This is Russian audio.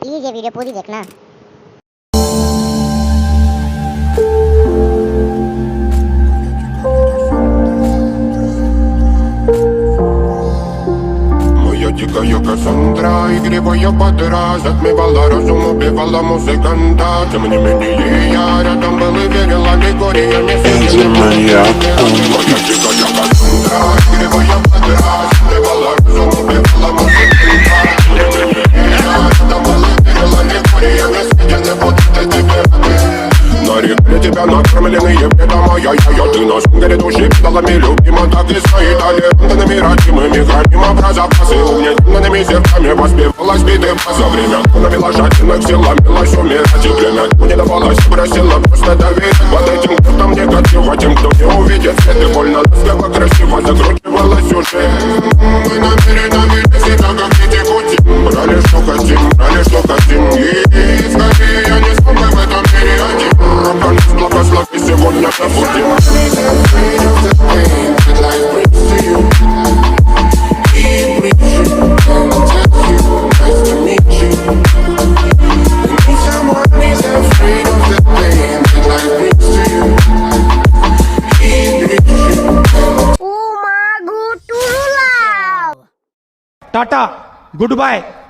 प्लीज ये वीडियो पूरी देखना। Дикая Кассандра, игривая подра, затмевала разум, убивала музыканта. Тем не менее я рядом был и верил аллегориями. Моя дикая Кассандра, игривая подра, затмевала разум, убивала музыканта. Тем не менее я рядом был и верил аллегориями. Съедены будут тебе рабы. На реке тебя накормленные предомая. Ты на сунгере души педалами любима. Так и стоит аллегантными родимыми. Храним образопасы угнетенными сердцами. Воспевалась биты за время. Навела жадных сил, ломилась умирать. И время не давалось, просила просто доверять. Под этим кто-то мне негатива, тем, кто не увидит свет. И больно ласково, красиво закручивалась уже. Мы намеренно вели себя, как дети пути. Брали, что хотим, и скорее я не смогу в этом мире один. Благослови сегодня забудем. Tata, good bye.